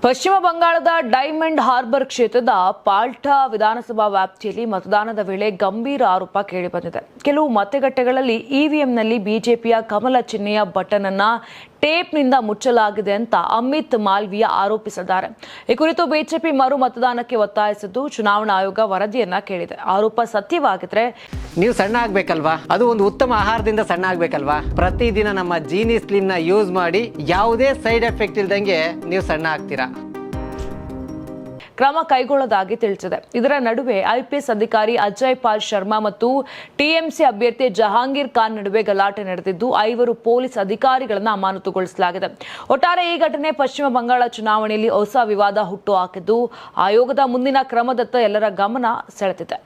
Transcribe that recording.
ಪಶ್ಚಿಮ ಬಂಗಾಳದ diamond harbour ಕ್ಷೇತ್ರದ ಪಾಲ್ಟಾ ವಿಧಾನಸಭಾ ವ್ಯಾಪ್ತಿಯಲ್ಲಿ ಮತದಾನದ ವೇಳೆ ಗಂಭೀರ ಆರೋಪ ಕೇಳಿಬಂದಿದೆ. ಕೆಲವು ಮತಗಟ್ಟೆಗಳಲ್ಲಿ ಇವಿಎಂನಲ್ಲಿ ಬಿಜೆಪಿಯ ಕಮಲ ಚಿಹ್ನೆಯ ಬಟನ್ ಅನ್ನು ಟೇಪ್ನಿಂದ ಮುಚ್ಚಲಾಗಿದೆ ಅಂತ ಅಮಿತ್ ಮಾಲ್ವಿಯಾ ಆರೋಪಿಸಿದ್ದಾರೆ. ಈ ಕುರಿತು ಬಿಜೆಪಿ ಮರು ಮತದಾನಕ್ಕೆ ಒತ್ತಾಯಿಸಿದ್ದು ಚುನಾವಣಾ ಆಯೋಗ ವರದಿಯನ್ನ ಕೇಳಿದೆ. ಆರೋಪ ಸತ್ಯವಾಗಿದ್ರೆ ನೀವು ಸಣ್ಣ ಆಗ್ಬೇಕಲ್ವಾ, ಅದು ಒಂದು ಉತ್ತಮ ಆಹಾರದಿಂದ ಸಣ್ಣ ಆಗ್ಬೇಕಲ್ವಾ. ಪ್ರತಿದಿನ ನಮ್ಮ ಜೀನಿ ಸ್ಲಿಮ್ ನ ಯೂಸ್ ಮಾಡಿ ಯಾವುದೇ ಸೈಡ್ ಎಫೆಕ್ಟ್ ಇಲ್ದಂಗೆ ನೀವು ಸಣ್ಣ ಆಗ್ತೀರಾ. ಕ್ರಮ ಕೈಗೊಳ್ಳೋದಾಗಿ ತಿಳಿಸಿದೆ. ಇದರ ನಡುವೆ ಐಪಿಎಸ್ ಅಧಿಕಾರಿ ಅಜಯ್ ಪಾಲ್ ಶರ್ಮಾ ಮತ್ತು ಟಿಎಂಸಿ ಅಭ್ಯರ್ಥಿ ಜಹಾಂಗೀರ್ ಖಾನ್ ನಡುವೆ ಗಲಾಟೆ ನಡೆದಿದ್ದು 5 ಪೊಲೀಸ್ ಅಧಿಕಾರಿಗಳನ್ನು ಅಮಾನತುಗೊಳಿಸಲಾಗಿದೆ. ಒಟ್ಟಾರೆ ಈ ಘಟನೆ ಪಶ್ಚಿಮ ಬಂಗಾಳ ಚುನಾವಣೆಯಲ್ಲಿ ಹೊಸ ವಿವಾದ ಹುಟ್ಟುಹಾಕಿದ್ದು ಆಯೋಗದ ಮುಂದಿನ ಕ್ರಮದತ್ತ ಎಲ್ಲರ ಗಮನ ಸೆಳೆದಿದೆ.